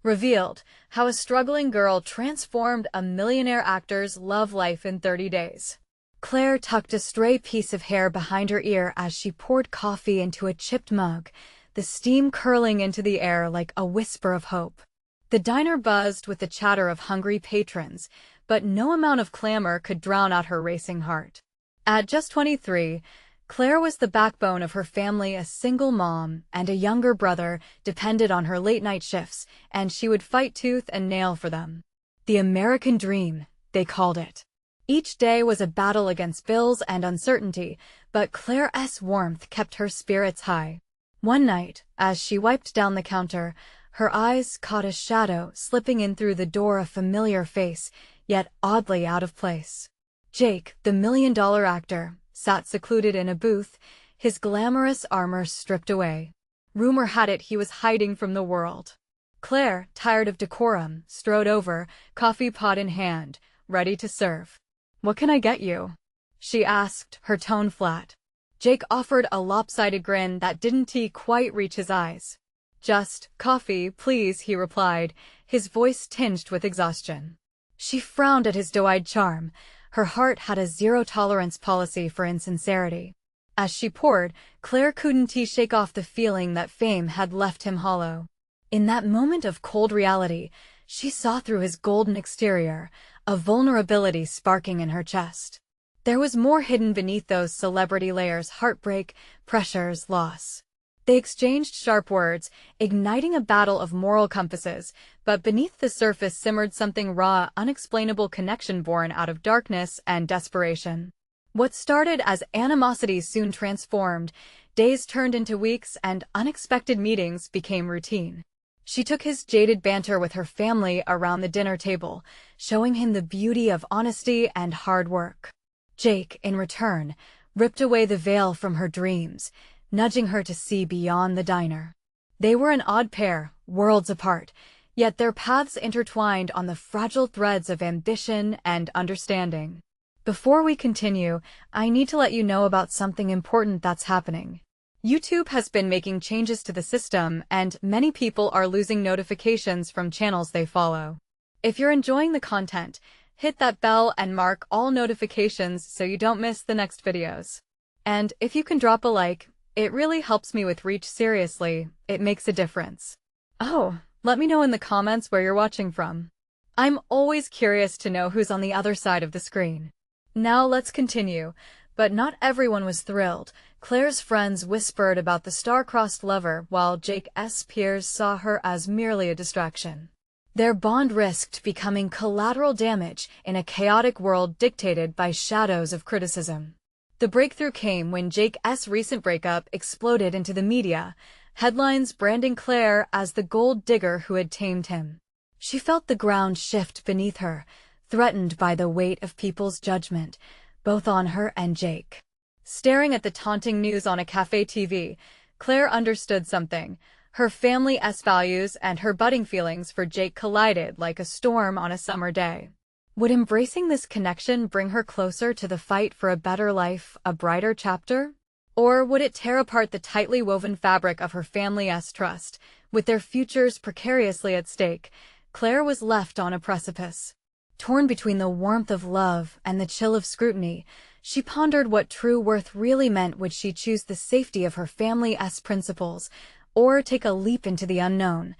Revealed how a struggling girl transformed a millionaire actor's love life in 30 days. Claire tucked a stray piece of hair behind her ear as she poured coffee into a chipped mug, the steam curling into the air like a whisper of hope. The diner buzzed with the chatter of hungry patrons, but no amount of clamor could drown out her racing heart. At just 23, Claire was the backbone of her family, a single mom, and a younger brother depended on her late-night shifts, and she would fight tooth and nail for them. The American dream, they called it. Each day was a battle against bills and uncertainty, but Claire's warmth kept her spirits high. One night, as she wiped down the counter, her eyes caught a shadow slipping in through the door, a familiar face, yet oddly out of place. Jake, the million-dollar actor, sat secluded in a booth, his glamorous armor stripped away. Rumor had it he was hiding from the world. Claire, tired of decorum, strode over, coffee pot in hand, ready to serve. "What can I get you?" she asked, her tone flat. Jake offered a lopsided grin that didn't quite reach his eyes. "Just coffee, please," he replied, his voice tinged with exhaustion. She frowned at his doe-eyed charm. Her heart had a zero-tolerance policy for insincerity. As she poured, Claire couldn't shake off the feeling that fame had left him hollow. In that moment of cold reality, she saw through his golden exterior, a vulnerability sparking in her chest. There was more hidden beneath those celebrity layers: heartbreak, pressures, loss. They exchanged sharp words, igniting a battle of moral compasses, but beneath the surface simmered something raw, unexplainable connection born out of darkness and desperation. What started as animosity soon transformed. Days turned into weeks, and unexpected meetings became routine. She took his jaded banter with her family around the dinner table, showing him the beauty of honesty and hard work. Jake, in return, ripped away the veil from her dreams, nudging her to see beyond the diner. They were an odd pair, worlds apart, yet their paths intertwined on the fragile threads of ambition and understanding. Before we continue, I need to let you know about something important that's happening. YouTube has been making changes to the system, and many people are losing notifications from channels they follow. If you're enjoying the content, hit that bell and mark all notifications so you don't miss the next videos. And if you can drop a like, it really helps me with reach. Seriously, it makes a difference. Oh, let me know in the comments where you're watching from. I'm always curious to know who's on the other side of the screen. Now let's continue, but not everyone was thrilled. Claire's friends whispered about the star-crossed lover, while Jake's peers saw her as merely a distraction. Their bond risked becoming collateral damage in a chaotic world dictated by shadows of criticism. The breakthrough came when Jake's recent breakup exploded into the media, headlines branding Claire as the gold digger who had tamed him. She felt the ground shift beneath her, threatened by the weight of people's judgment, both on her and Jake. Staring at the taunting news on a cafe TV, Claire understood something. Her family's values and her budding feelings for Jake collided like a storm on a summer day. Would embracing this connection bring her closer to the fight for a better life, a brighter chapter? Or would it tear apart the tightly woven fabric of her family's trust? With their futures precariously at stake, Claire was left on a precipice. Torn between the warmth of love and the chill of scrutiny, she pondered what true worth really meant. Would she choose the safety of her family's principles, or take a leap into the unknown?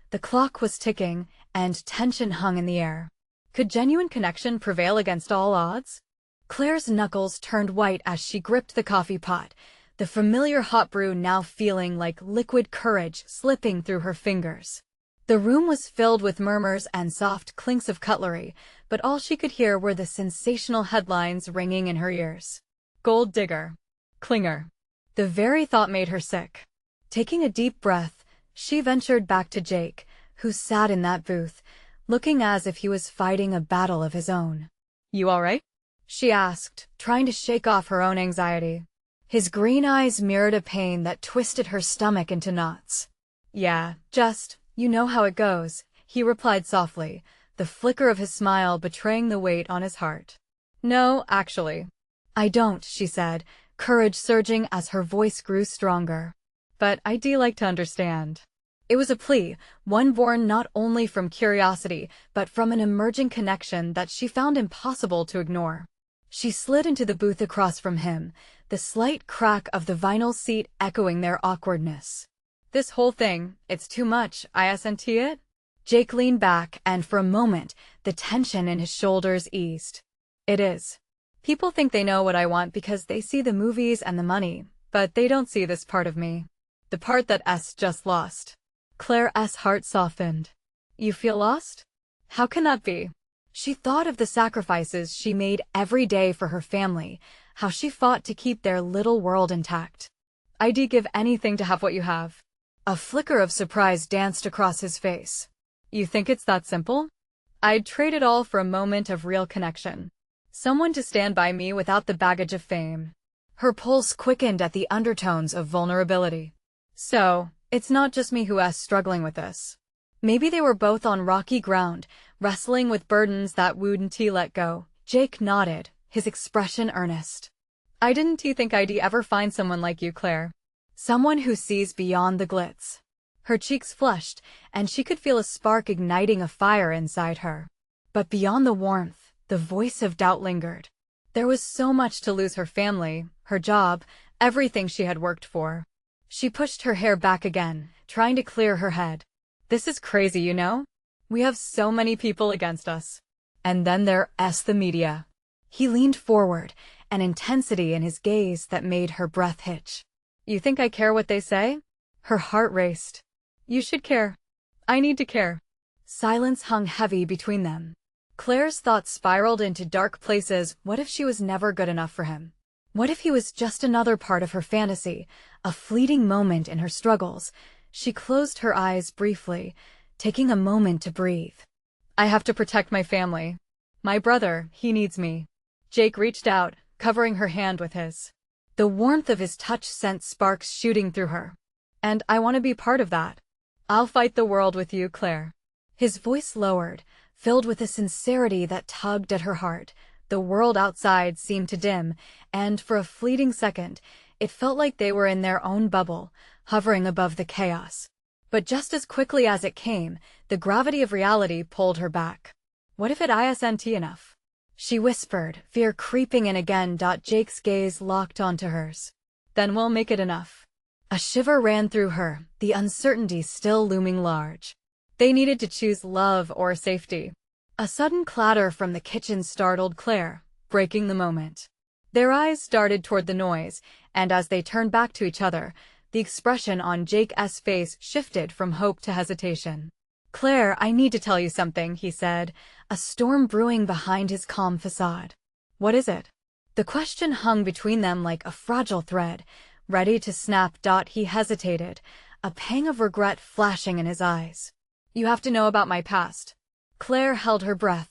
The clock was ticking, and tension hung in the air. Could genuine connection prevail against all odds? Claire's knuckles turned white as she gripped the coffee pot, the familiar hot brew now feeling like liquid courage slipping through her fingers. The room was filled with murmurs and soft clinks of cutlery, but all she could hear were the sensational headlines ringing in her ears. Gold digger. Clinger. The very thought made her sick. Taking a deep breath, she ventured back to Jake, who sat in that booth, looking as if he was fighting a battle of his own. "You all right?" she asked, trying to shake off her own anxiety. His green eyes mirrored a pain that twisted her stomach into knots. "Yeah, just, you know how it goes," he replied softly, the flicker of his smile betraying the weight on his heart. "No, actually. I don't," she said, courage surging as her voice grew stronger. "But I do like to understand." It was a plea, one born not only from curiosity, but from an emerging connection that she found impossible to ignore. She slid into the booth across from him, the slight crack of the vinyl seat echoing their awkwardness. "This whole thing, it's too much, isn't it?" Jake leaned back, and for a moment, the tension in his shoulders eased. "It is. People think they know what I want because they see the movies and the money, but they don't see this part of me. The part that S just lost." Claire's heart softened. "You feel lost? How can that be?" She thought of the sacrifices she made every day for her family, how she fought to keep their little world intact. "I'd give anything to have what you have." A flicker of surprise danced across his face. "You think it's that simple?" "I'd trade it all for a moment of real connection. Someone to stand by me without the baggage of fame." Her pulse quickened at the undertones of vulnerability. "So, it's not just me who's struggling with this." Maybe they were both on rocky ground, wrestling with burdens that wouldn't let go. Jake nodded, his expression earnest. "I didn't think I'd ever find someone like you, Claire. Someone who sees beyond the glitz." Her cheeks flushed, and she could feel a spark igniting a fire inside her. But beyond the warmth, the voice of doubt lingered. There was so much to lose: her family, her job, everything she had worked for. She pushed her hair back again, trying to clear her head. "This is crazy, you know? We have so many people against us. And then there's the media." He leaned forward, an intensity in his gaze that made her breath hitch. "You think I care what they say?" Her heart raced. "You should care. I need to care." Silence hung heavy between them. Claire's thoughts spiraled into dark places. What if she was never good enough for him? What if he was just another part of her fantasy, a fleeting moment in her struggles? She closed her eyes briefly, taking a moment to breathe. "I have to protect my family. My brother, he needs me." Jake reached out, covering her hand with his. The warmth of his touch sent sparks shooting through her. "And I want to be part of that. I'll fight the world with you, Claire." His voice lowered, filled with a sincerity that tugged at her heart. The world outside seemed to dim, and for a fleeting second, it felt like they were in their own bubble, hovering above the chaos. But just as quickly as it came, the gravity of reality pulled her back. "What if it isn't enough?" she whispered, fear creeping in again. Jake's gaze locked onto hers. "Then we'll make it enough." A shiver ran through her, the uncertainty still looming large. They needed to choose love or safety. A sudden clatter from the kitchen startled Claire, breaking the moment. Their eyes darted toward the noise, and as they turned back to each other, the expression on Jake's face shifted from hope to hesitation. "Claire, I need to tell you something," he said, a storm brewing behind his calm facade. "What is it?" The question hung between them like a fragile thread, ready to snap. He hesitated, a pang of regret flashing in his eyes. "You have to know about my past." Claire held her breath,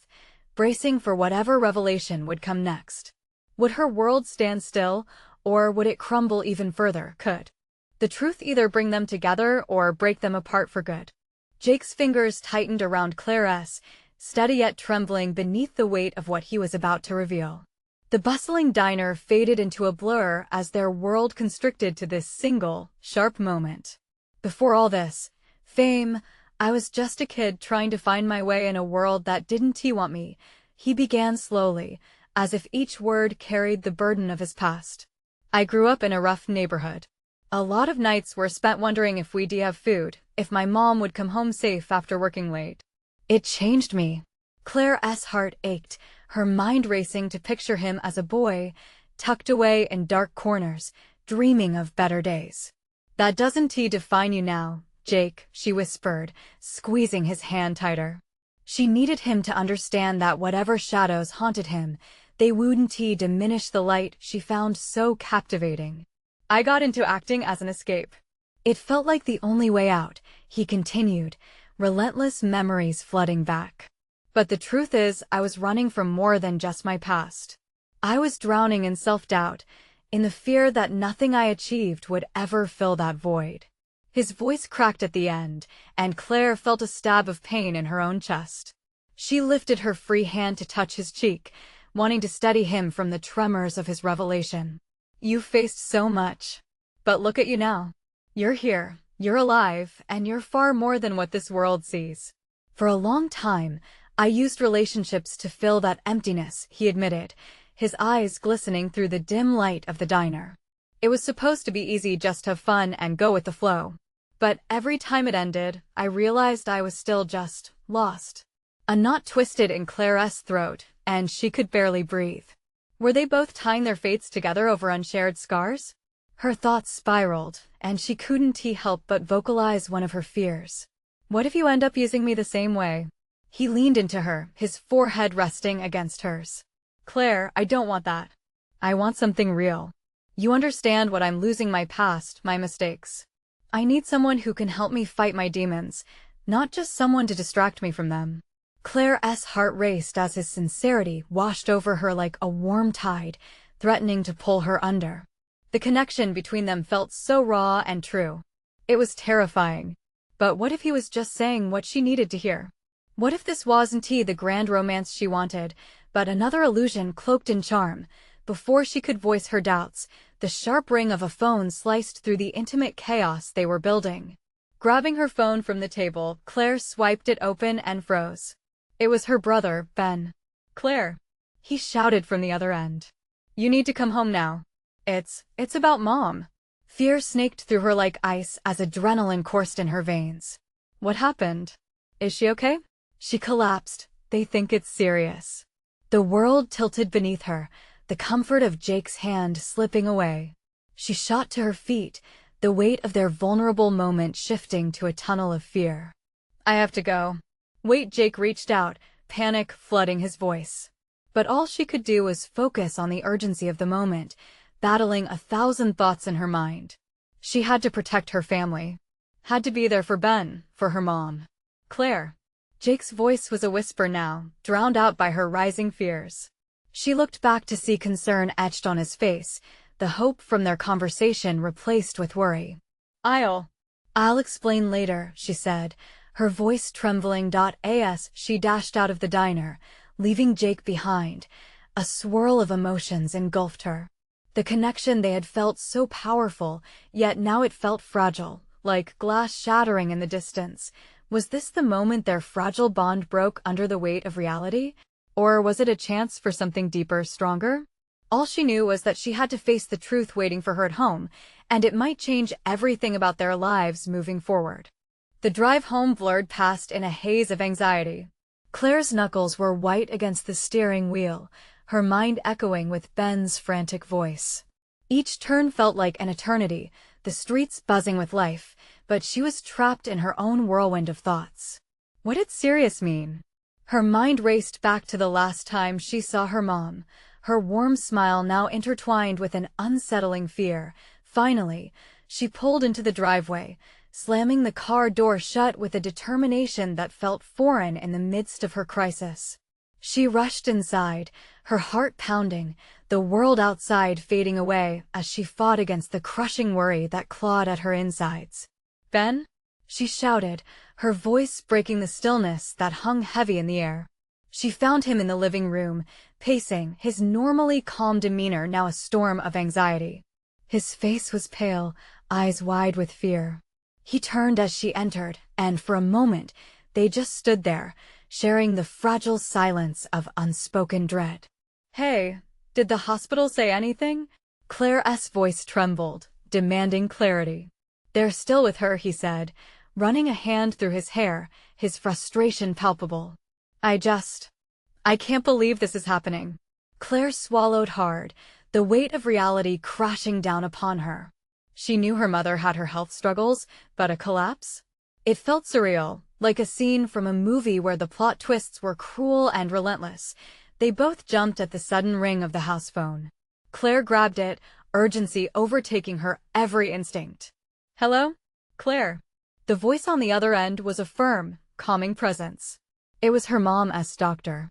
bracing for whatever revelation would come next. Would her world stand still, or would it crumble even further? Could the truth either bring them together or break them apart for good? Jake's fingers tightened around Claire's, steady yet trembling beneath the weight of what he was about to reveal. The bustling diner faded into a blur as their world constricted to this single, sharp moment. "Before all this fame, I was just a kid trying to find my way in a world that didn't want me," he began slowly, as if each word carried the burden of his past. "I grew up in a rough neighborhood. A lot of nights were spent wondering if we'd have food, if my mom would come home safe after working late. It changed me." Claire's heart ached, her mind racing to picture him as a boy, tucked away in dark corners, dreaming of better days. "That doesn't define you now, Jake," she whispered, squeezing his hand tighter. She needed him to understand that whatever shadows haunted him, they wouldn't diminish the light she found so captivating. "I got into acting as an escape. It felt like the only way out," he continued, relentless memories flooding back. "But the truth is, I was running from more than just my past. I was drowning in self-doubt, in the fear that nothing I achieved would ever fill that void." His voice cracked at the end, and Claire felt a stab of pain in her own chest. She lifted her free hand to touch his cheek, wanting to steady him from the tremors of his revelation. "You faced so much. But look at you now. You're here, You're alive, and you're far more than what this world sees. For a long time, I used relationships to fill that emptiness, he admitted, his eyes glistening through the dim light of the diner. It was supposed to be easy, just have fun and go with the flow. But every time it ended, I realized I was still just lost. A knot twisted in Claire's throat, and she could barely breathe. Were they both tying their fates together over unshared scars? Her thoughts spiraled, and she couldn't help but vocalize one of her fears. What if you end up using me the same way? He leaned into her, his forehead resting against hers. Claire, I don't want that. I want something real. You understand what I'm losing, my past, my mistakes. I need someone who can help me fight my demons, not just someone to distract me from them. Claire's heart raced as his sincerity washed over her like a warm tide, threatening to pull her under. The connection between them felt so raw and true. It was terrifying. But what if he was just saying what she needed to hear? What if this wasn't the grand romance she wanted, but another illusion cloaked in charm? Before she could voice her doubts, the sharp ring of a phone sliced through the intimate chaos they were building. Grabbing her phone from the table, Claire swiped it open and froze. It was her brother, Ben. Claire, he shouted from the other end. You need to come home now. It's about Mom. Fear snaked through her like ice as adrenaline coursed in her veins. What happened? Is she okay? She collapsed. They think it's serious. The world tilted beneath her, the comfort of Jake's hand slipping away. She shot to her feet, the weight of their vulnerable moment shifting to a tunnel of fear. I have to go. Wait, Jake reached out, panic flooding his voice. But all she could do was focus on the urgency of the moment, battling 1,000 thoughts in her mind. She had to protect her family. Had to be there for Ben, for her mom. Claire. Jake's voice was a whisper now, drowned out by her rising fears. She looked back to see concern etched on his face, the hope from their conversation replaced with worry. I'll explain later, she said, her voice trembling. As she dashed out of the diner, leaving Jake behind, a swirl of emotions engulfed her. The connection they had felt so powerful, yet now it felt fragile, like glass shattering in the distance. Was this the moment their fragile bond broke under the weight of reality? Or was it a chance for something deeper, stronger? All she knew was that she had to face the truth waiting for her at home, and it might change everything about their lives moving forward. The drive home blurred past in a haze of anxiety. Claire's knuckles were white against the steering wheel, her mind echoing with Ben's frantic voice. Each turn felt like an eternity, the streets buzzing with life, but she was trapped in her own whirlwind of thoughts. What did serious mean? Her mind raced back to the last time she saw her mom, her warm smile now intertwined with an unsettling fear. Finally, she pulled into the driveway, slamming the car door shut with a determination that felt foreign in the midst of her crisis. She rushed inside, her heart pounding, the world outside fading away as she fought against the crushing worry that clawed at her insides. Ben? She shouted, her voice breaking the stillness that hung heavy in the air. She found him in the living room, pacing, his normally calm demeanor now a storm of anxiety. His face was pale, eyes wide with fear. He turned as she entered, and for a moment, they just stood there, sharing the fragile silence of unspoken dread. Hey, did the hospital say anything? Claire's voice trembled, demanding clarity. They're still with her, he said, running a hand through his hair, his frustration palpable. I can't believe this is happening. Claire swallowed hard, the weight of reality crashing down upon her. She knew her mother had her health struggles, but a collapse? It felt surreal, like a scene from a movie where the plot twists were cruel and relentless. They both jumped at the sudden ring of the house phone. Claire grabbed it, urgency overtaking her every instinct. Hello? Claire. The voice on the other end was a firm, calming presence. It was her mom's doctor.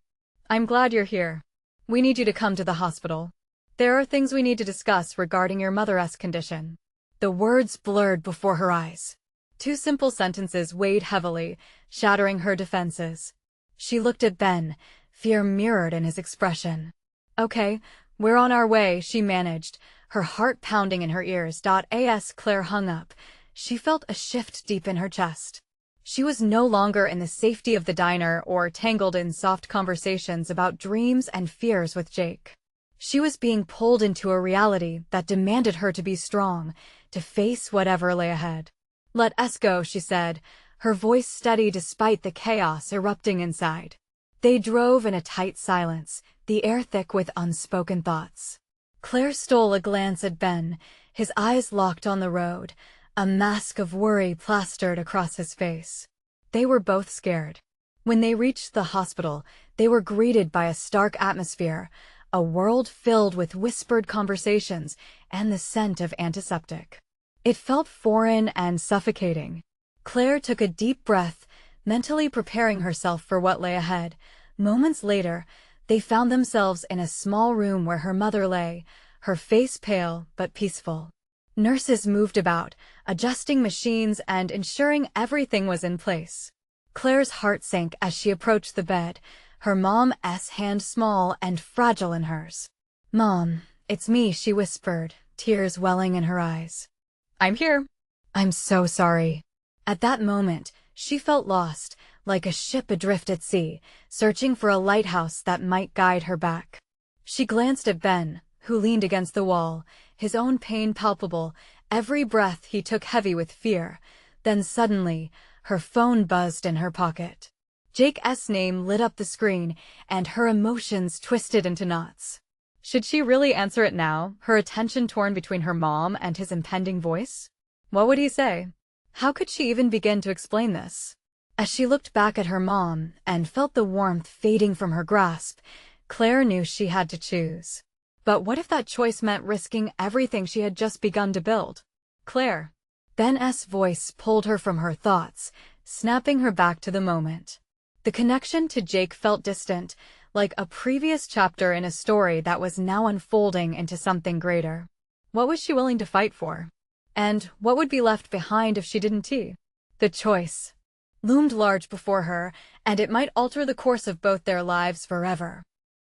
I'm glad you're here. We need you to come to the hospital. There are things we need to discuss regarding your mother's condition. The words blurred before her eyes. 2 simple sentences weighed heavily, shattering her defenses. She looked at Ben, fear mirrored in his expression. Okay, we're on our way, she managed, her heart pounding in her ears. As Claire hung up, she felt a shift deep in her chest. She was no longer in the safety of the diner or tangled in soft conversations about dreams and fears with Jake. She was being pulled into a reality that demanded her to be strong, to face whatever lay ahead. "Let us go," she said, her voice steady despite the chaos erupting inside. They drove in a tight silence, the air thick with unspoken thoughts. Claire stole a glance at Ben, his eyes locked on the road, a mask of worry plastered across his face. They were both scared. When they reached the hospital, they were greeted by a stark atmosphere, a world filled with whispered conversations and the scent of antiseptic. It felt foreign and suffocating. Claire took a deep breath, mentally preparing herself for what lay ahead. Moments later, they found themselves in a small room where her mother lay, her face pale but peaceful. Nurses moved about, adjusting machines and ensuring everything was in place. Claire's heart sank as she approached the bed, her mom's hand small and fragile in hers. "Mom, it's me," she whispered, tears welling in her eyes. "I'm here." "I'm so sorry." At that moment, she felt lost, like a ship adrift at sea, searching for a lighthouse that might guide her back. She glanced at Ben, who leaned against the wall, his own pain palpable, every breath he took heavy with fear. Then suddenly, her phone buzzed in her pocket. Jake's name lit up the screen, and her emotions twisted into knots. Should she really answer it now, her attention torn between her mom and his impending voice? What would he say? How could she even begin to explain this? As she looked back at her mom and felt the warmth fading from her grasp, Claire knew she had to choose. But what if that choice meant risking everything she had just begun to build? "Claire." Ben's voice pulled her from her thoughts, snapping her back to the moment. The connection to Jake felt distant, like a previous chapter in a story that was now unfolding into something greater. What was she willing to fight for? And what would be left behind if she didn't? The choice loomed large before her, and it might alter the course of both their lives forever.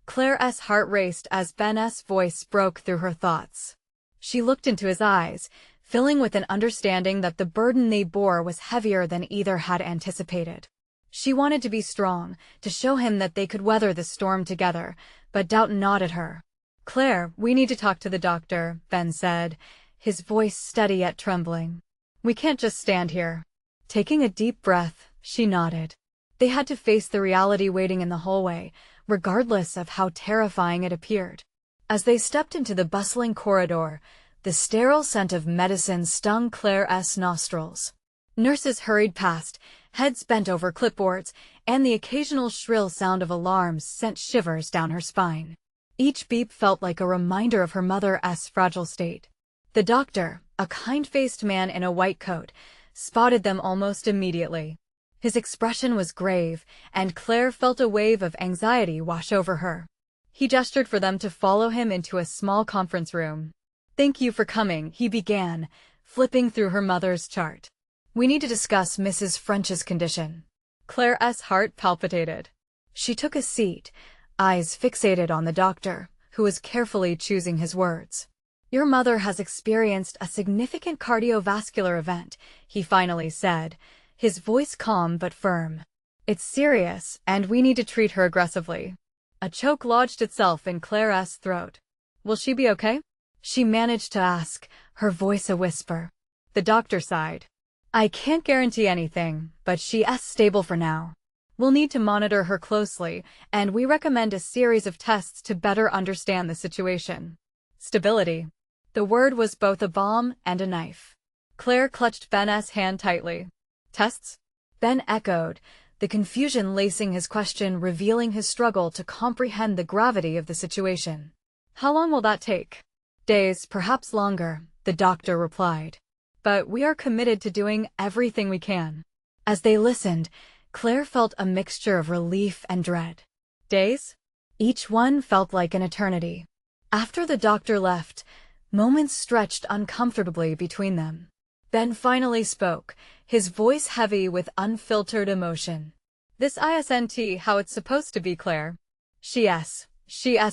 Claire's heart raced as Ben's voice broke through her thoughts. She looked into his eyes, filling with an understanding that the burden they bore was heavier than either had anticipated. She wanted to be strong, to show him that they could weather the storm together, but doubt gnawed at her. "Claire, we need to talk to the doctor," Ben said, his voice steady yet trembling. "We can't just stand here." Taking a deep breath, she nodded. They had to face the reality waiting in the hallway, regardless of how terrifying it appeared. As they stepped into the bustling corridor, the sterile scent of medicine stung Claire's nostrils. Nurses hurried past, heads bent over clipboards, and the occasional shrill sound of alarms sent shivers down her spine. Each beep felt like a reminder of her mother's fragile state. The doctor, a kind-faced man in a white coat, spotted them almost immediately. His expression was grave, and Claire felt a wave of anxiety wash over her. He gestured for them to follow him into a small conference room. "Thank you for coming," he began, flipping through her mother's chart. "We need to discuss Mrs. French's condition." Claire's heart palpitated. She took a seat, eyes fixated on the doctor, who was carefully choosing his words. "Your mother has experienced a significant cardiovascular event," he finally said, his voice calm but firm. "It's serious, and we need to treat her aggressively." A choke lodged itself in Claire's throat. "Will she be okay?" she managed to ask, her voice a whisper. The doctor sighed. "I can't guarantee anything, but she's stable for now. We'll need to monitor her closely, and we recommend a series of tests to better understand the situation." Stability. The word was both a bomb and a knife. Claire clutched Ben's hand tightly. "Tests?" Ben echoed, the confusion lacing his question, revealing his struggle to comprehend the gravity of the situation. "How long will that take?" "Days, perhaps longer," the doctor replied. "But we are committed to doing everything we can." As they listened, Claire felt a mixture of relief and dread. Days? Each one felt like an eternity. After the doctor left, moments stretched uncomfortably between them. Ben finally spoke, his voice heavy with unfiltered emotion. "This isn't how it's supposed to be, Claire. She's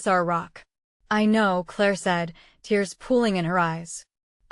our rock." "I know," Claire said, tears pooling in her eyes.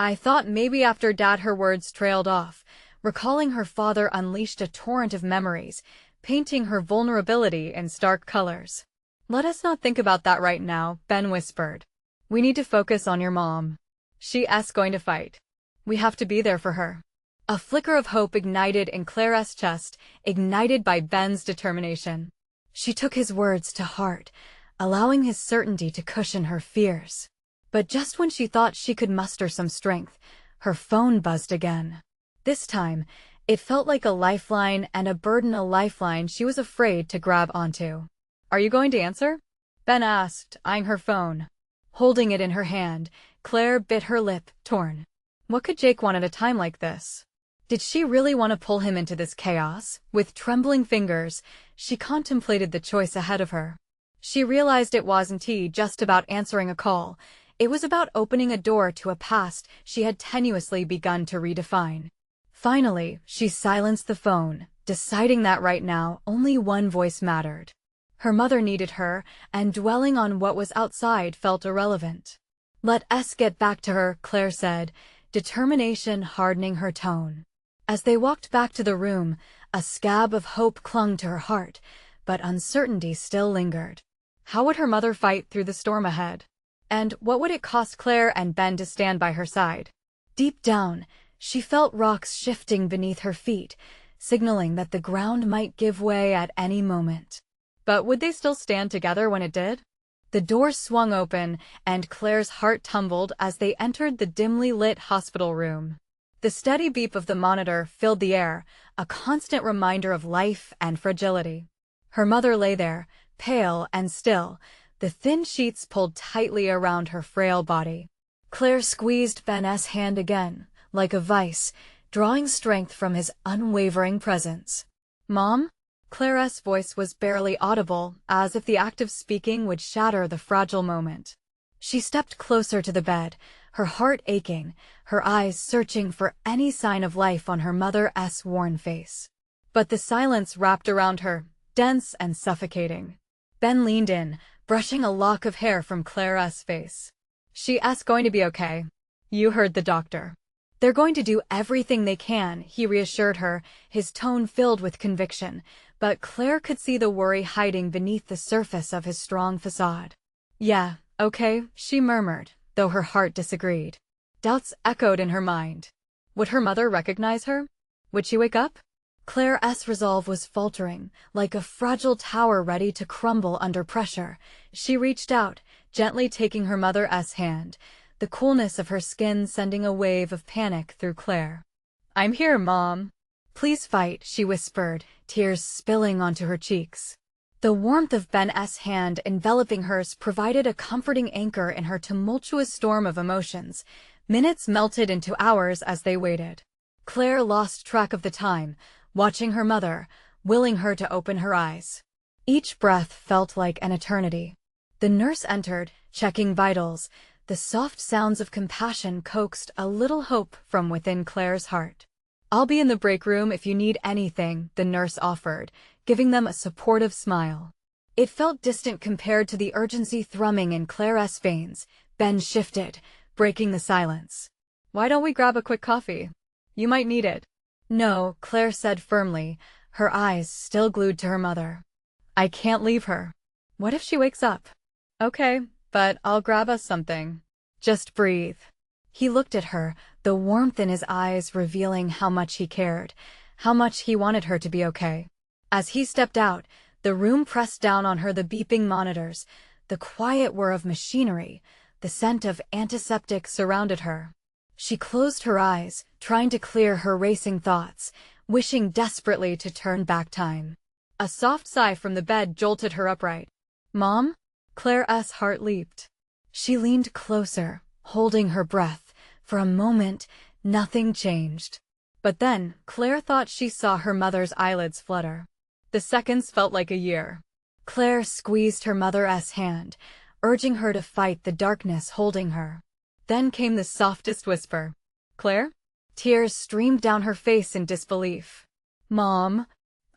I thought maybe after Dad. Her words trailed off, recalling her father unleashed a torrent of memories, painting her vulnerability in stark colors. Let us not think about that right now, Ben whispered. We need to focus on your mom. She's going to fight. We have to be there for her. A flicker of hope ignited in Claire's chest, ignited by Ben's determination. She took his words to heart, allowing his certainty to cushion her fears. But just when she thought she could muster some strength, her phone buzzed again. This time, it felt like a lifeline and a burden, a lifeline she was afraid to grab onto. Are you going to answer? Ben asked, eyeing her phone. Holding it in her hand, Claire bit her lip, torn. What could Jake want at a time like this? Did she really want to pull him into this chaos? With trembling fingers, she contemplated the choice ahead of her. She realized it wasn't just about answering a call. It was about opening a door to a past she had tenuously begun to redefine. Finally, she silenced the phone, deciding that right now only one voice mattered. Her mother needed her, and dwelling on what was outside felt irrelevant. Let us get back to her, Claire said, determination hardening her tone. As they walked back to the room, a scab of hope clung to her heart, but uncertainty still lingered. How would her mother fight through the storm ahead? And what would it cost Claire and Ben to stand by her side? Deep down, she felt rocks shifting beneath her feet, signaling that the ground might give way at any moment. But would they still stand together when it did? The door swung open, and Claire's heart tumbled as they entered the dimly lit hospital room. The steady beep of the monitor filled the air, a constant reminder of life and fragility. Her mother lay there, pale and still, the thin sheets pulled tightly around her frail body. Claire squeezed Ben's hand again, like a vice, drawing strength from his unwavering presence. Mom? Claire's voice was barely audible, as if the act of speaking would shatter the fragile moment. She stepped closer to the bed, her heart aching, her eyes searching for any sign of life on her mother's worn face. But the silence wrapped around her, dense and suffocating. Ben leaned in, brushing a lock of hair from Claire's face. She's going to be okay. You heard the doctor. They're going to do everything they can, he reassured her, his tone filled with conviction, but Claire could see the worry hiding beneath the surface of his strong facade. Yeah, okay, she murmured, though her heart disagreed. Doubts echoed in her mind. Would her mother recognize her? Would she wake up? Claire's resolve was faltering, like a fragile tower ready to crumble under pressure. She reached out, gently taking her mother's hand, the coolness of her skin sending a wave of panic through Claire. I'm here, Mom. Please fight, she whispered, tears spilling onto her cheeks. The warmth of Ben's hand enveloping hers provided a comforting anchor in her tumultuous storm of emotions. Minutes melted into hours as they waited. Claire lost track of the time, watching her mother, willing her to open her eyes. Each breath felt like an eternity. The nurse entered, checking vitals. The soft sounds of compassion coaxed a little hope from within Claire's heart. I'll be in the break room if you need anything, the nurse offered, giving them a supportive smile. It felt distant compared to the urgency thrumming in Claire's veins. Ben shifted, breaking the silence. Why don't we grab a quick coffee? You might need it. No, Claire said firmly, her eyes still glued to her mother. I can't leave her. What if she wakes up? Okay, but I'll grab us something. Just breathe. He looked at her, the warmth in his eyes revealing how much he cared, how much he wanted her to be okay. As he stepped out, the room pressed down on her, the beeping monitors, the quiet whir of machinery, the scent of antiseptic surrounded her. She closed her eyes, trying to clear her racing thoughts, wishing desperately to turn back time. A soft sigh from the bed jolted her upright. Mom? Claire's heart leaped. She leaned closer, holding her breath. For a moment, nothing changed. But then, Claire thought she saw her mother's eyelids flutter. The seconds felt like a year. Claire squeezed her mother's hand, urging her to fight the darkness holding her. Then came the softest whisper. Claire? Tears streamed down her face in disbelief. Mom?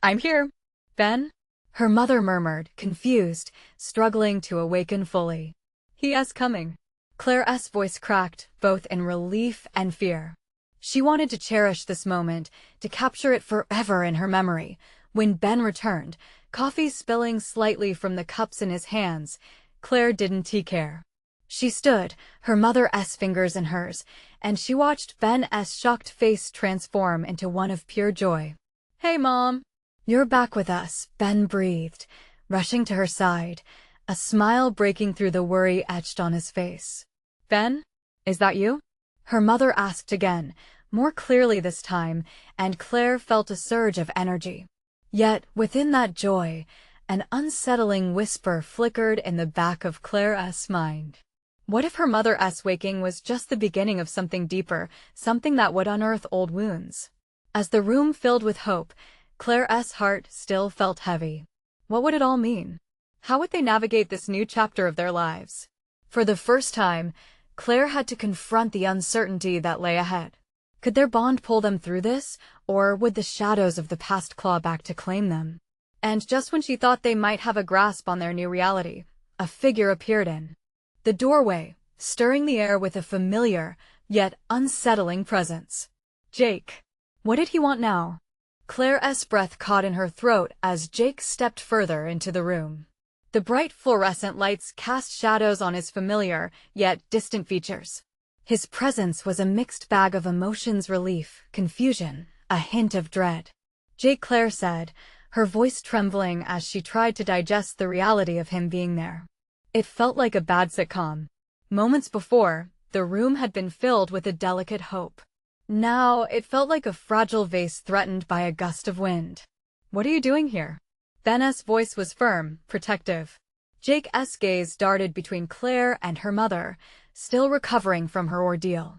I'm here. Ben? Her mother murmured, confused, struggling to awaken fully. He is coming. Claire's voice cracked, both in relief and fear. She wanted to cherish this moment, to capture it forever in her memory. When Ben returned, coffee spilling slightly from the cups in his hands, Claire didn't care. She stood, her mother's fingers in hers, and she watched Ben's shocked face transform into one of pure joy. "Hey, Mom!" "You're back with us," Ben breathed, rushing to her side, a smile breaking through the worry etched on his face. "Ben? Is that you?" her mother asked again, more clearly this time, and Claire felt a surge of energy. Yet, within that joy, an unsettling whisper flickered in the back of Claire's mind. What if her mother's waking was just the beginning of something deeper, something that would unearth old wounds? As the room filled with hope, Claire's heart still felt heavy. What would it all mean? How would they navigate this new chapter of their lives? For the first time, Claire had to confront the uncertainty that lay ahead. Could their bond pull them through this, or would the shadows of the past claw back to claim them? And just when she thought they might have a grasp on their new reality, a figure appeared in the doorway, stirring the air with a familiar, yet unsettling presence. Jake. What did he want now? Claire's breath caught in her throat as Jake stepped further into the room. The bright fluorescent lights cast shadows on his familiar, yet distant features. His presence was a mixed bag of emotions: relief, confusion, a hint of dread. "Jake," Claire said, her voice trembling as she tried to digest the reality of him being there. It felt like a bad sitcom. Moments before, the room had been filled with a delicate hope. Now, it felt like a fragile vase threatened by a gust of wind. "What are you doing here?" Ben's voice was firm, protective. Jake's gaze darted between Claire and her mother, still recovering from her ordeal.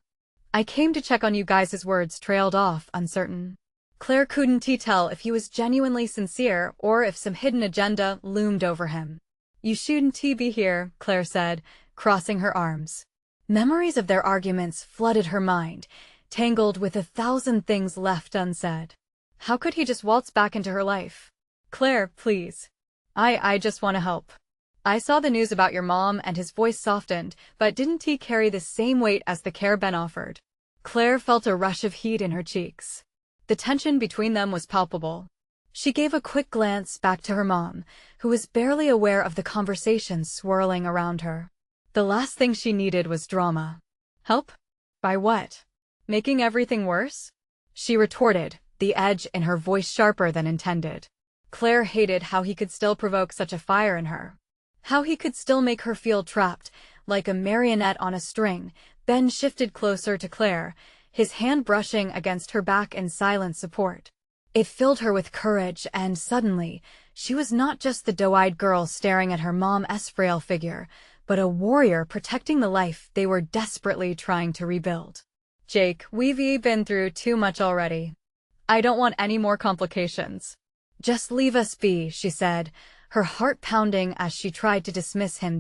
"I came to check on you guys." His words trailed off, uncertain. Claire couldn't tell if he was genuinely sincere or if some hidden agenda loomed over him. "You shouldn't be here," Claire said, crossing her arms. Memories of their arguments flooded her mind, tangled with 1,000 things left unsaid. How could he just waltz back into her life? "Claire, please. I just want to help. I saw the news about your mom," and his voice softened, but didn't he carry the same weight as the care Ben offered? Claire felt a rush of heat in her cheeks. The tension between them was palpable. She gave a quick glance back to her mom, who was barely aware of the conversation swirling around her. The last thing she needed was drama. "Help? By what? Making everything worse?" she retorted, the edge in her voice sharper than intended. Claire hated how he could still provoke such a fire in her. How he could still make her feel trapped, like a marionette on a string. Ben shifted closer to Claire, his hand brushing against her back in silent support. It filled her with courage, and suddenly, she was not just the doe-eyed girl staring at her mom's frail figure, but a warrior protecting the life they were desperately trying to rebuild. "Jake, we've been through too much already. I don't want any more complications. Just leave us be," she said, her heart pounding as she tried to dismiss him.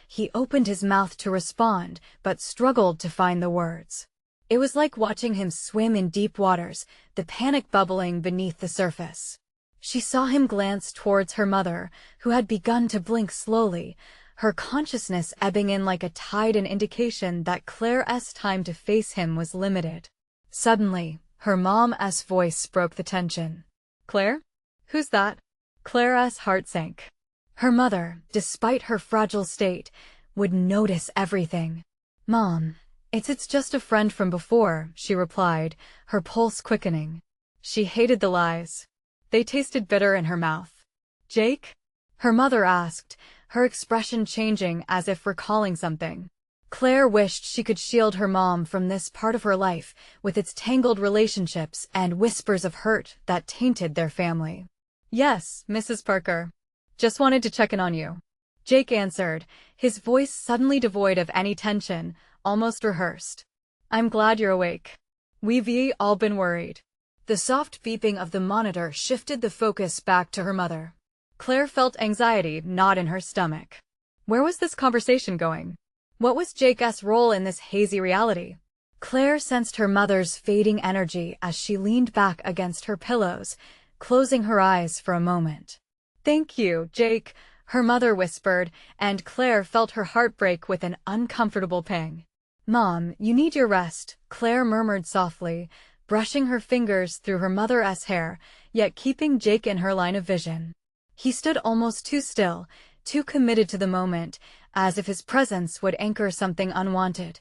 He opened his mouth to respond, but struggled to find the words. It was like watching him swim in deep waters, the panic bubbling beneath the surface. She saw him glance towards her mother, who had begun to blink slowly, her consciousness ebbing in like a tide, an indication that Claire's time to face him was limited. Suddenly, her mom's voice broke the tension. "Claire? Who's that?" Claire's heart sank. Her mother, despite her fragile state, would notice everything. "Mom, it's just a friend from before," she replied, her pulse quickening. She hated the lies. They tasted bitter in her mouth. "Jake?" her mother asked, her expression changing as if recalling something. Claire wished she could shield her mom from this part of her life, with its tangled relationships and whispers of hurt that tainted their family. "Yes, Mrs. Parker. Just wanted to check in on you," Jake answered, his voice suddenly devoid of any tension, almost rehearsed. "I'm glad you're awake. We've all been worried." The soft beeping of the monitor shifted the focus back to her mother. Claire felt anxiety knot in her stomach. Where was this conversation going? What was Jake's role in this hazy reality? Claire sensed her mother's fading energy as she leaned back against her pillows, closing her eyes for a moment. "Thank you, Jake," her mother whispered, and Claire felt her heart break with an uncomfortable pang. "Mom, you need your rest," Claire murmured softly, brushing her fingers through her mother's hair, yet keeping Jake in her line of vision. He stood almost too still, too committed to the moment, as if his presence would anchor something unwanted.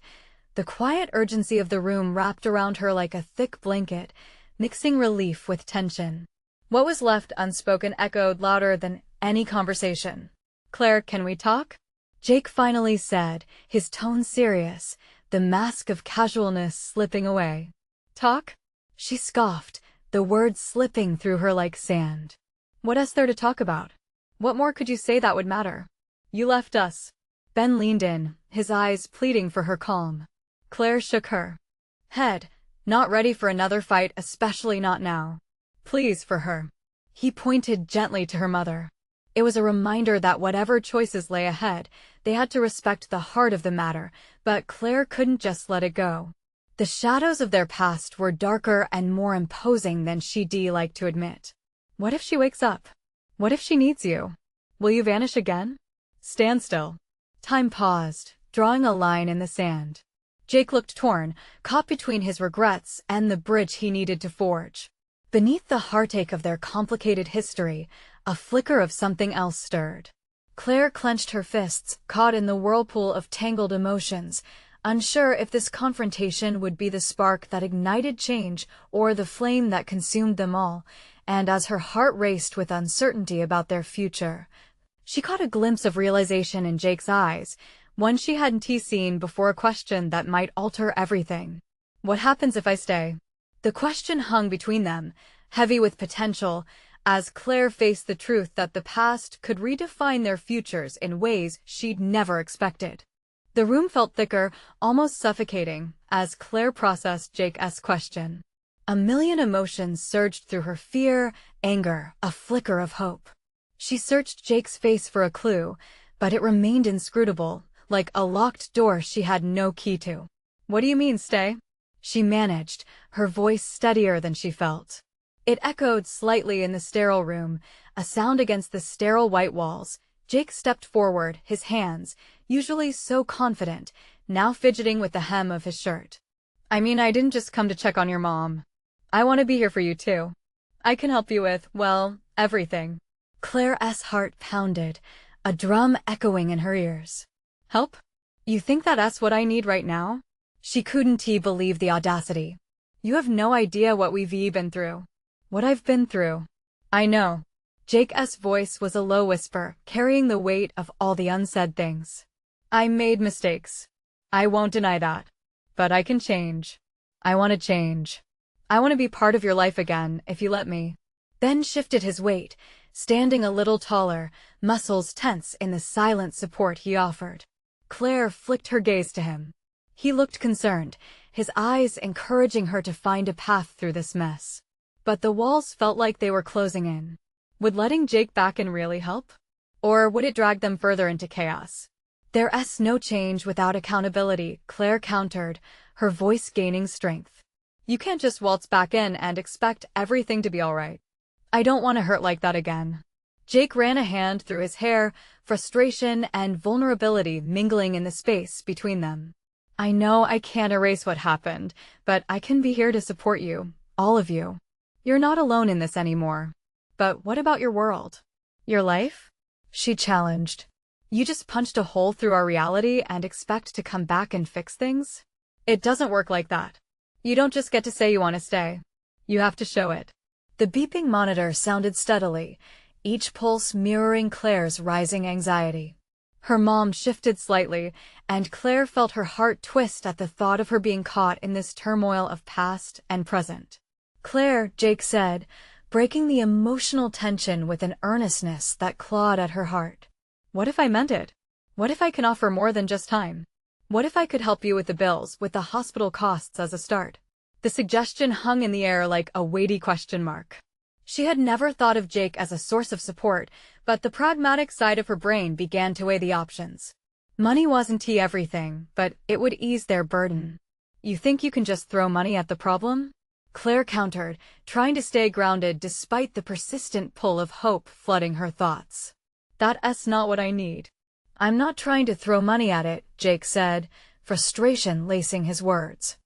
The quiet urgency of the room wrapped around her like a thick blanket, mixing relief with tension. What was left unspoken echoed louder than any conversation. "Claire, can we talk?" Jake finally said, his tone serious, the mask of casualness slipping away. "Talk?" She scoffed, the words slipping through her like sand. "What is there to talk about? What more could you say that would matter? You left us." Ben leaned in, his eyes pleading for her calm. Claire shook her head, not ready for another fight, especially not now. "Please, for her." He pointed gently to her mother. It was a reminder that whatever choices lay ahead, they had to respect the heart of the matter, but Claire couldn't just let it go. The shadows of their past were darker and more imposing than she'd like to admit. What if she wakes up? What if she needs you? Will you vanish again? Stand still. Time paused, drawing a line in the sand. Jake looked torn, caught between his regrets and the bridge he needed to forge. Beneath the heartache of their complicated history, a flicker of something else stirred. Claire clenched her fists, caught in the whirlpool of tangled emotions, unsure if this confrontation would be the spark that ignited change or the flame that consumed them all, and as her heart raced with uncertainty about their future, she caught a glimpse of realization in Jake's eyes, one she hadn't seen before, a question that might alter everything. "What happens if I stay?" The question hung between them, heavy with potential, as Claire faced the truth that the past could redefine their futures in ways she'd never expected. The room felt thicker, almost suffocating, as Claire processed Jake's question. A million emotions surged through her: fear, anger, a flicker of hope. She searched Jake's face for a clue, but it remained inscrutable, like a locked door she had no key to. "What do you mean, stay?" she managed, her voice steadier than she felt. It echoed slightly in the sterile room, a sound against the sterile white walls. Jake stepped forward, his hands, usually so confident, now fidgeting with the hem of his shirt. "I mean, I didn't just come to check on your mom. I want to be here for you too. I can help you with, well, everything." Claire's heart pounded, a drum echoing in her ears. "Help? You think that's what I need right now?" She couldn't believe the audacity. "You have no idea what we've been through. What I've been through." "I know." Jake's voice was a low whisper, carrying the weight of all the unsaid things. "I made mistakes. I won't deny that. But I can change. I want to change. I want to be part of your life again, if you let me." Ben shifted his weight, standing a little taller, muscles tense in the silent support he offered. Claire flicked her gaze to him. He looked concerned, his eyes encouraging her to find a path through this mess. But the walls felt like they were closing in. Would letting Jake back in really help? Or would it drag them further into chaos? "There's no change without accountability," Claire countered, her voice gaining strength. "You can't just waltz back in and expect everything to be all right. I don't want to hurt like that again." Jake ran a hand through his hair, frustration and vulnerability mingling in the space between them. "I know I can't erase what happened, but I can be here to support you, all of you. You're not alone in this anymore. But what about your world? Your life?" she challenged. "You just punched a hole through our reality and expect to come back and fix things? It doesn't work like that. You don't just get to say you want to stay. You have to show it." The beeping monitor sounded steadily, each pulse mirroring Claire's rising anxiety. Her mom shifted slightly, and Claire felt her heart twist at the thought of her being caught in this turmoil of past and present. "Claire," Jake said, breaking the emotional tension with an earnestness that clawed at her heart. "What if I meant it? What if I can offer more than just time? What if I could help you with the bills, with the hospital costs as a start?" The suggestion hung in the air like a weighty question mark. She had never thought of Jake as a source of support, but the pragmatic side of her brain began to weigh the options. Money wasn't everything, but it would ease their burden. "You think you can just throw money at the problem?" Claire countered, trying to stay grounded despite the persistent pull of hope flooding her thoughts. That's not what I need. I'm not trying to throw money at it, Jake said, frustration lacing his words.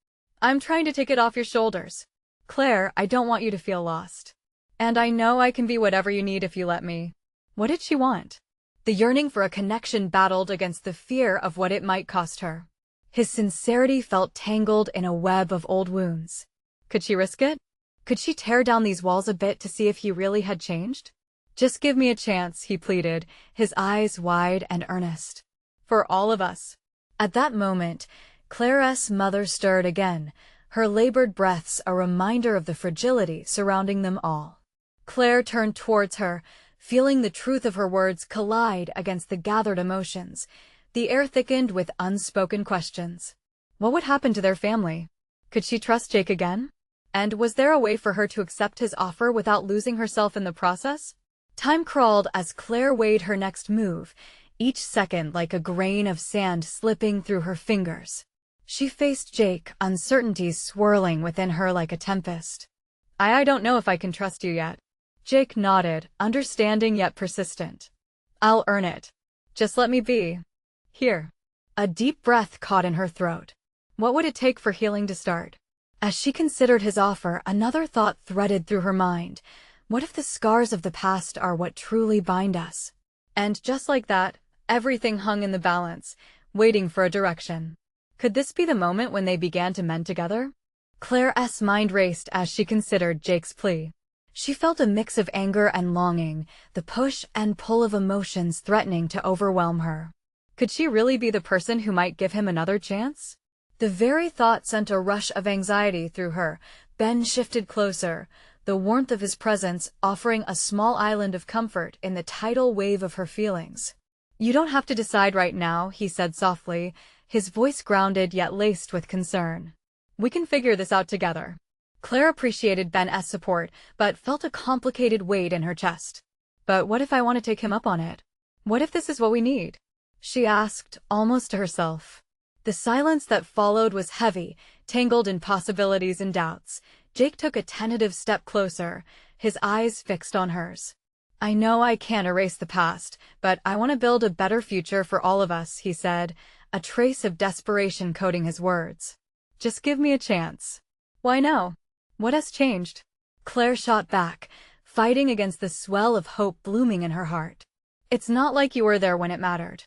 I'm trying to take it off your shoulders. Claire, I don't want you to feel lost. And I know I can be whatever you need if you let me. What did she want? The yearning for a connection battled against the fear of what it might cost her. His sincerity felt tangled in a web of old wounds. Could she risk it? Could she tear down these walls a bit to see if he really had changed? Just give me a chance, he pleaded, his eyes wide and earnest. For all of us. At that moment, Claire's mother stirred again, her labored breaths a reminder of the fragility surrounding them all. Claire turned towards her, feeling the truth of her words collide against the gathered emotions. The air thickened with unspoken questions. What would happen to their family? Could she trust Jake again? And was there a way for her to accept his offer without losing herself in the process? Time crawled as Claire weighed her next move, each second like a grain of sand slipping through her fingers. She faced Jake, uncertainties swirling within her like a tempest. I don't know if I can trust you yet. Jake nodded, understanding yet persistent. I'll earn it. Just let me be. Here. A deep breath caught in her throat. What would it take for healing to start? As she considered his offer, another thought threaded through her mind. What if the scars of the past are what truly bind us? And just like that, everything hung in the balance, waiting for a direction. Could this be the moment when they began to mend together? Claire's mind raced as she considered Jake's plea. She felt a mix of anger and longing, the push and pull of emotions threatening to overwhelm her. Could she really be the person who might give him another chance? The very thought sent a rush of anxiety through her. Ben shifted closer, the warmth of his presence offering a small island of comfort in the tidal wave of her feelings. You don't have to decide right now, he said softly, his voice grounded yet laced with concern. We can figure this out together. Claire appreciated Ben's support, but felt a complicated weight in her chest. But what if I want to take him up on it? What if this is what we need? She asked, almost to herself. The silence that followed was heavy, tangled in possibilities and doubts. Jake took a tentative step closer, his eyes fixed on hers. I know I can't erase the past, but I want to build a better future for all of us, he said, a trace of desperation coating his words. Just give me a chance. Why no? What has changed? Claire shot back, fighting against the swell of hope blooming in her heart. It's not like you were there when it mattered.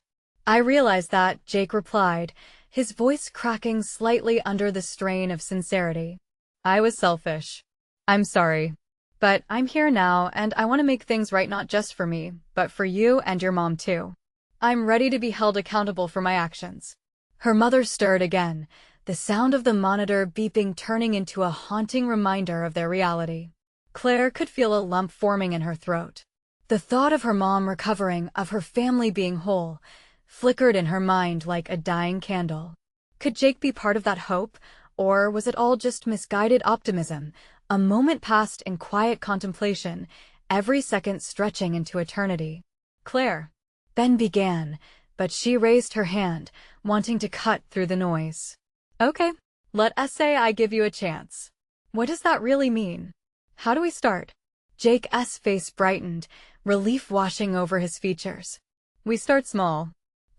I realize that, Jake replied, his voice cracking slightly under the strain of sincerity. I was selfish. I'm sorry. But I'm here now, and I want to make things right not just for me, but for you and your mom too. I'm ready to be held accountable for my actions. Her mother stirred again, the sound of the monitor beeping turning into a haunting reminder of their reality. Claire could feel a lump forming in her throat. The thought of her mom recovering, of her family being whole, flickered in her mind like a dying candle. Could Jake be part of that hope, or was it all just misguided optimism, a moment passed in quiet contemplation, every second stretching into eternity? Claire. Ben began, but she raised her hand, wanting to cut through the noise. Okay, let's say I give you a chance. What does that really mean? How do we start? Jake's face brightened, relief washing over his features. We start small.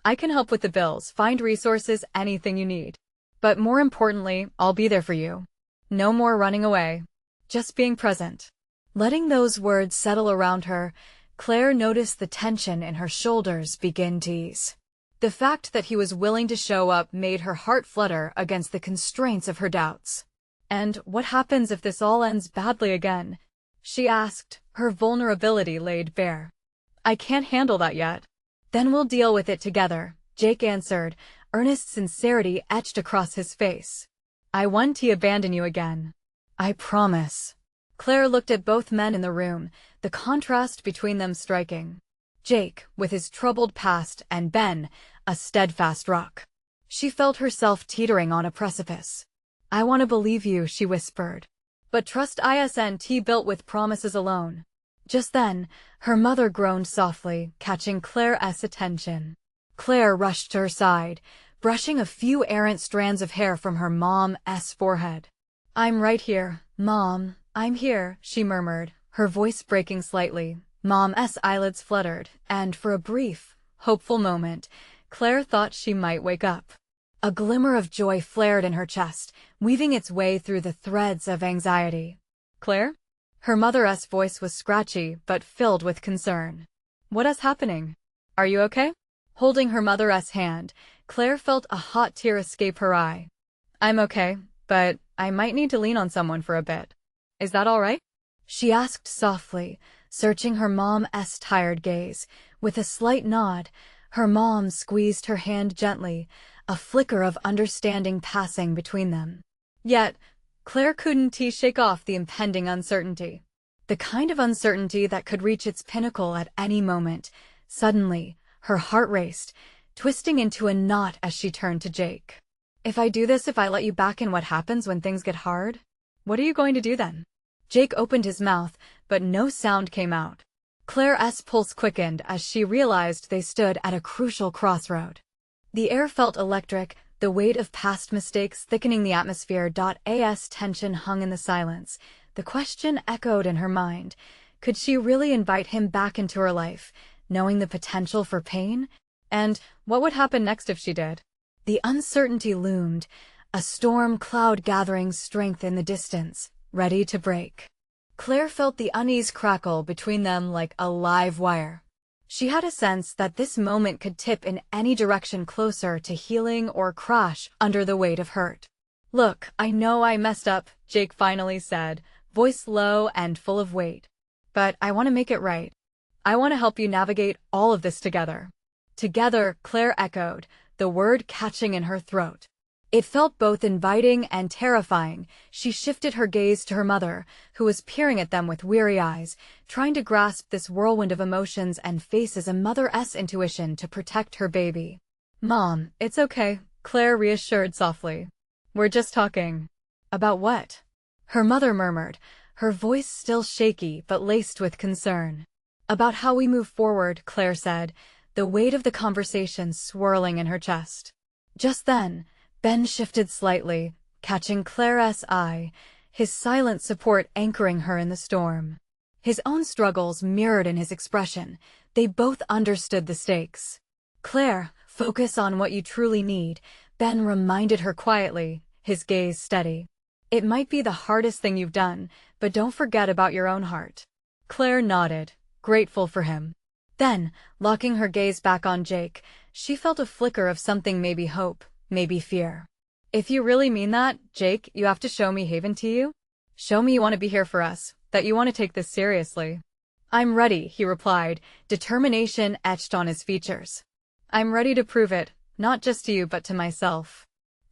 I can help with the bills, find resources, anything you need. But more importantly, I'll be there for you. No more running away. Just being present. Letting those words settle around her, Claire noticed the tension in her shoulders begin to ease. The fact that he was willing to show up made her heart flutter against the constraints of her doubts. And what happens if this all ends badly again? She asked, her vulnerability laid bare. I can't handle that yet. Then we'll deal with it together, Jake answered, earnest sincerity etched across his face. I won't abandon you again. I promise. Claire looked at both men in the room, the contrast between them striking. Jake, with his troubled past, and Ben, a steadfast rock. She felt herself teetering on a precipice. I want to believe you, she whispered. But trust isn't built with promises alone. Just then, her mother groaned softly, catching Claire's attention. Claire rushed to her side, brushing a few errant strands of hair from her mom's forehead. I'm right here, Mom, I'm here, she murmured, her voice breaking slightly, Mom's eyelids fluttered, and for a brief, hopeful moment, Claire thought she might wake up. A glimmer of joy flared in her chest, weaving its way through the threads of anxiety. "Claire?" Her mother's voice was scratchy, but filled with concern. "What is happening? Are you okay?" Holding her mother's hand, Claire felt a hot tear escape her eye. "I'm okay, but I might need to lean on someone for a bit. Is that all right?" She asked softly, searching her mom's tired gaze. With a slight nod, her mom squeezed her hand gently, a flicker of understanding passing between them. Yet, Claire couldn't shake off the impending uncertainty. The kind of uncertainty that could reach its pinnacle at any moment. Suddenly, her heart raced, twisting into a knot as she turned to Jake. If I let you back in, what happens when things get hard? What are you going to do then?" Jake opened his mouth, but no sound came out. Claire's pulse quickened as she realized they stood at a crucial crossroad. The air felt electric, the weight of past mistakes thickening the atmosphere. As tension hung in the silence, the question echoed in her mind. Could she really invite him back into her life, knowing the potential for pain? And what would happen next if she did? The uncertainty loomed, a storm cloud gathering strength in the distance, ready to break. Claire felt the unease crackle between them like a live wire. She had a sense that this moment could tip in any direction, closer to healing or crash under the weight of hurt. "Look, I know I messed up," Jake finally said, voice low and full of weight. "But I want to make it right. I want to help you navigate all of this together." "Together," Claire echoed, the word catching in her throat. It felt both inviting and terrifying. She shifted her gaze to her mother, who was peering at them with weary eyes, trying to grasp this whirlwind of emotions and faces a mother's intuition to protect her baby. "Mom, it's okay," Claire reassured softly. "We're just talking." "About what?" her mother murmured, her voice still shaky but laced with concern. "About how we move forward," Claire said, the weight of the conversation swirling in her chest. Just then, Ben shifted slightly, catching Claire's eye, his silent support anchoring her in the storm. His own struggles mirrored in his expression. They both understood the stakes. "Claire, focus on what you truly need," Ben reminded her quietly, his gaze steady. "It might be the hardest thing you've done, but don't forget about your own heart." Claire nodded, grateful for him. Then, locking her gaze back on Jake, she felt a flicker of something, maybe hope, maybe fear. "If you really mean that, Jake, you have to show me Haven to you. Show me you want to be here for us, that you want to take this seriously." "I'm ready," he replied, determination etched on his features. "I'm ready to prove it, not just to you but to myself.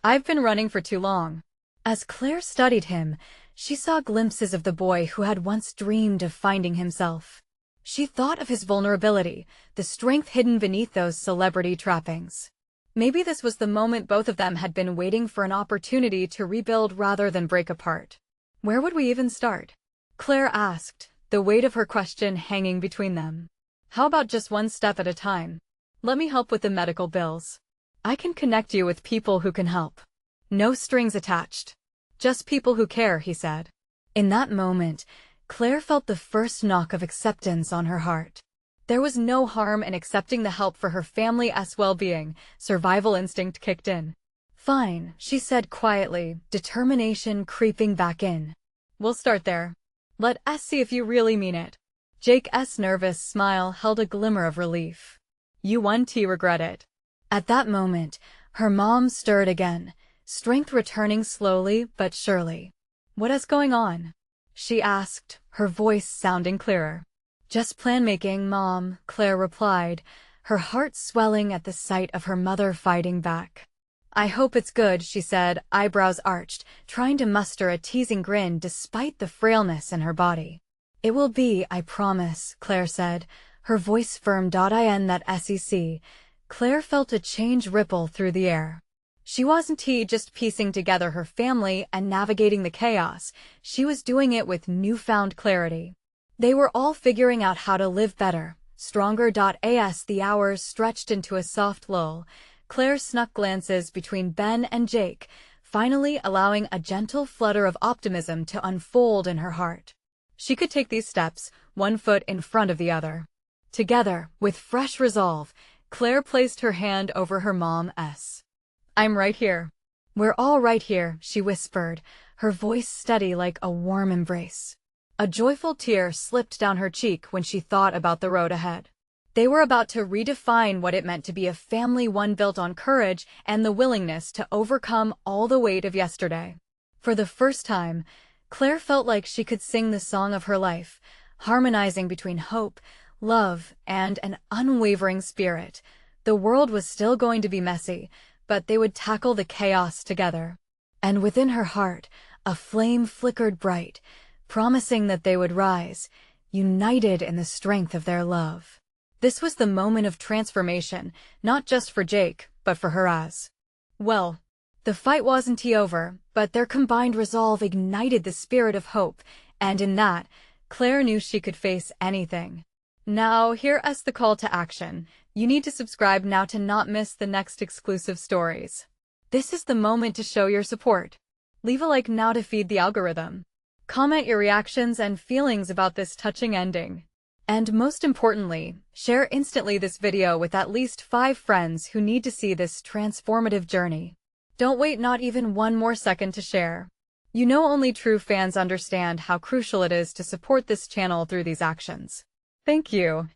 I've been running for too long." As Claire studied him, she saw glimpses of the boy who had once dreamed of finding himself. She thought of his vulnerability, the strength hidden beneath those celebrity trappings. Maybe this was the moment both of them had been waiting for, an opportunity to rebuild rather than break apart. "Where would we even start?" Claire asked, the weight of her question hanging between them. "How about just one step at a time? Let me help with the medical bills. I can connect you with people who can help. No strings attached. Just people who care," he said. In that moment, Claire felt the first knock of acceptance on her heart. There was no harm in accepting the help for her family's well-being. Survival instinct kicked in. "Fine," she said quietly, determination creeping back in. "We'll start there. Let us see if you really mean it." Jake's nervous smile held a glimmer of relief. "You won't regret it." At that moment, her mom stirred again, strength returning slowly but surely. "What is going on?" she asked, her voice sounding clearer. "Just plan-making, Mom," Claire replied, her heart swelling at the sight of her mother fighting back. "I hope it's good," she said, eyebrows arched, trying to muster a teasing grin despite the frailness in her body. "It will be, I promise," Claire said, her voice firm. In that sec, Claire felt a change ripple through the air. She wasn't just piecing together her family and navigating the chaos, she was doing it with newfound clarity. They were all figuring out how to live better, stronger. As the hours stretched into a soft lull, Claire snuck glances between Ben and Jake, finally allowing a gentle flutter of optimism to unfold in her heart. She could take these steps, one foot in front of the other. Together, with fresh resolve, Claire placed her hand over her mom's. "I'm right here." "We're all right here," she whispered, her voice steady like a warm embrace. A joyful tear slipped down her cheek when she thought about the road ahead. They were about to redefine what it meant to be a family, one built on courage and the willingness to overcome all the weight of yesterday. For the first time, Claire felt like she could sing the song of her life, harmonizing between hope, love, and an unwavering spirit. The world was still going to be messy, but they would tackle the chaos together. And within her heart, a flame flickered bright, promising that they would rise, united in the strength of their love. This was the moment of transformation, not just for Jake, but for her as well. The fight wasn't over, but their combined resolve ignited the spirit of hope, and in that, Claire knew she could face anything. Now, here's the call to action. You need to subscribe now to not miss the next exclusive stories. This is the moment to show your support. Leave a like now to feed the algorithm. Comment your reactions and feelings about this touching ending. And most importantly, share instantly this video with at least 5 friends who need to see this transformative journey. Don't wait not even one more second to share. You know only true fans understand how crucial it is to support this channel through these actions. Thank you.